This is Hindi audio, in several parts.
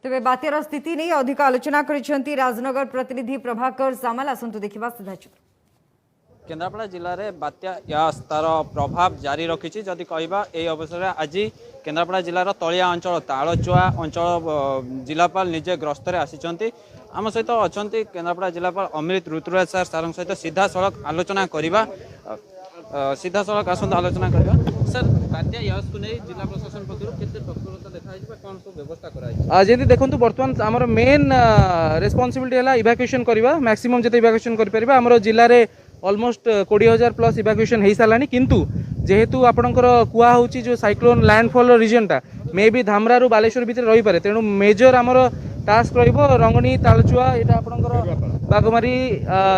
तेज बात्यार स्थिति नहीं अधिक आलोचना कर राजनगर प्रतिनिधि प्रभाकर सामल आसतु देखा सीधा चित्र। केन्द्रापड़ा जिले में बात्या यास तार प्रभाव जारी रखी जदि कहवा यही अवसर में आज केन्द्रापड़ा जिलार तलिया अंचल तालचुआ अंचल जिलापाल निजे ग्रस्त आसी आम सहित अच्छा केन्द्रापड़ा जिलापाल अमृत ऋतुराज सार सार सहित सीधा सड़क आलोचना करवा सीधा सड़क आसतु आलोचना करवा। सर बात्या यास को नहीं जिला प्रशासन पक्षर केते तत्परता देखा कौन सब व्यवस्था कराई जमी देखो बर्तमान आम मेन रेस्पॉन्सिबिलिटी है इवाक्यूएशन करवा मैक्सिमम जिते इवाक्यूएशन कर आम जिले में ऑलमोस्ट 20,000 प्लस इवाक्यूएशन हो सारा किंतु जेहेतु आपणकर कुआ हो जो साइक्लोन लैंडफॉल रीजनटा मे भी धामरा रु बालेश्वर भितर रही पारे तेणु मेजर आमर टास्क रंगणी तालचुआ यहाँ आपणकर बागमारी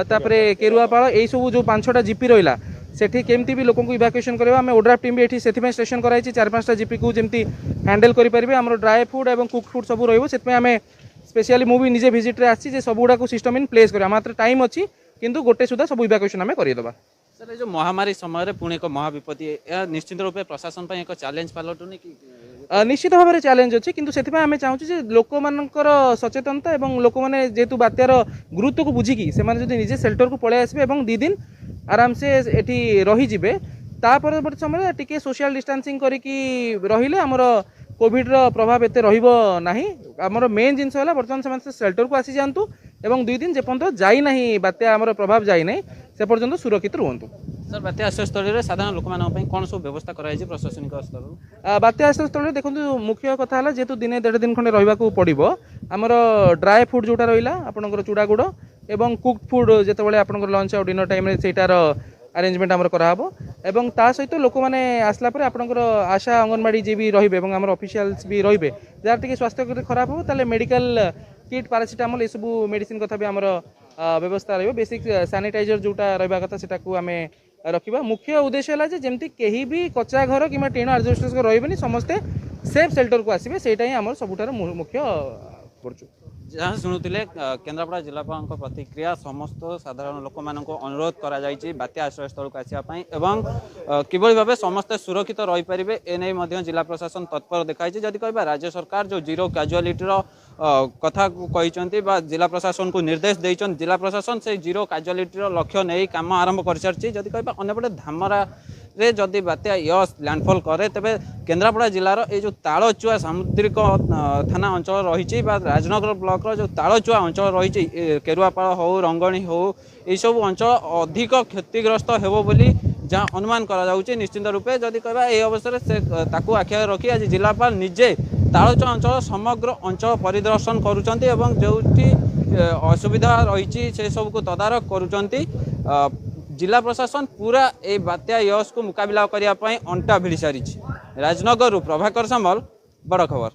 तापर केरुआपाड़ यही सब जो 5-6टा जीपी रहा सेठी केमती भी लोक इवाक्यूएशन करवा आम ओड्राफ्ट टीम भी ये स्टेशन कराई 4-5टा जीपी को जमी हैंडल करेंगे आम ड्राए फुड और कुक फुड सब रही आम स्पेशली मुझे निजे भिजिट्रे आसी सब गुड़ा सिस्टम इन प्लेस कर मात्र टाइम अच्छी किंतु गोटे सुधा सब इवाक्यूएशन आम करदेवा। सर जो महामारी समय पुणी एक महाविपत्ति निश्चित रूप प्रशासन पर एक चैलेंज पलटुनी कि निश्चित भाव में चैलेंज अच्छी किंतु से आम चाहूँ लोक मानकर सचेतनता और लोक मैंने जेहेतु बात्यार गुरुत्व को बुझिकी से निजे सेल्टर को पलि आसबे और 2 दिन आराम से एटी रहीजे ता परवर्ती समय टी सोशल डिस्टेंसिंग करके रहिले आमर कोविड प्रभाव एत रही आमर मेन जिनस है बर्तमान से सेल्टर को आसी जातु और 2 दिन जेपर्यंत जाइना बात्या आमर प्रभाव जाइना से पर्यंत सुरक्षित रुहतु। सर बात्या आश्रय स्थल में साधारण लोक मान कौन सब व्यवस्था कराई प्रशासनिक स्तर बात्या आश्रय स्थल देखो मुख्य कथा है जेहेतु दिने 1.5 दिन खंडे रहा पड़ो आमर ड्राए फुड जोटा रहा आपंकर चूड़ा गुड़ और कुक्ड फुड जिते आपंकर लंच और डिनर टाइम सेटार अरेंजमेंट आमर कराब एवं ता सहित लोक मैंने आसला पर आपंकर आशा अंगनवाड़ी जी भी रही आम ऑफिशियल्स भी रही जार टी स्वास्थ्य खराब हो ताले मेडिकल किट पारासीटामल सब मेडिसिन कथा भी आमर व्यवस्था रही बेसिक सैनिटाइजर जोटा रहा कथा से आम रखा मुख्य उद्देश्य है जमी कहीं भी कच्चा घर कि टीण आजबेस्टस रही समस्ते सेफ सेल्टर को आसवे से आम सबुठार मुख्य करछु। जहाँ शुणुले केन्द्रापड़ा जिलापाल प्रतिक्रिया समस्त साधारण लोक मान अनुरोध करा बात्या आश्रय स्थल को आसापी एवं किभली भाव समस्ते सुरक्षित रही पारे एने जिला प्रशासन तत्पर देखाई जदि कह राज्य सरकार जो जीरो कैजुआलिटीर कथा कहते जिला प्रशासन को निर्देश देते जिला प्रशासन से जीरो कैजुआलिटीर लक्ष्य नहीं काम आरंभ कर सारी जदि कह अंपटे धामरा रे जदि बात्या यस लैंडफॉल करे तेबे केन्द्रापड़ा जिलार ये जो तालचुआ सामुद्रिक थाना अंचल रही राजनगर ब्लॉक जो तालचुआ अंचल रही केरुआपाड़ हो रंगणी हो ये सब अंचल अधिक क्षतिग्रस्त हेबो बोली जहाँ अनुमान करा निश्चित रूपे जदि कहबा ये अवसर से ताकू आखिया रखी आज जिलापाल निजे तालचुआ अंचल समग्र अंचल परिदर्शन करुचंती एवं जोटी असुविधा रही से सब को तदारख करुचंती। जिला प्रशासन पूरा ए बात्या यस को मुकाबला करने अंटा भिड़ी सारी। राजनगर प्रभाकर सामल बड़ खबर।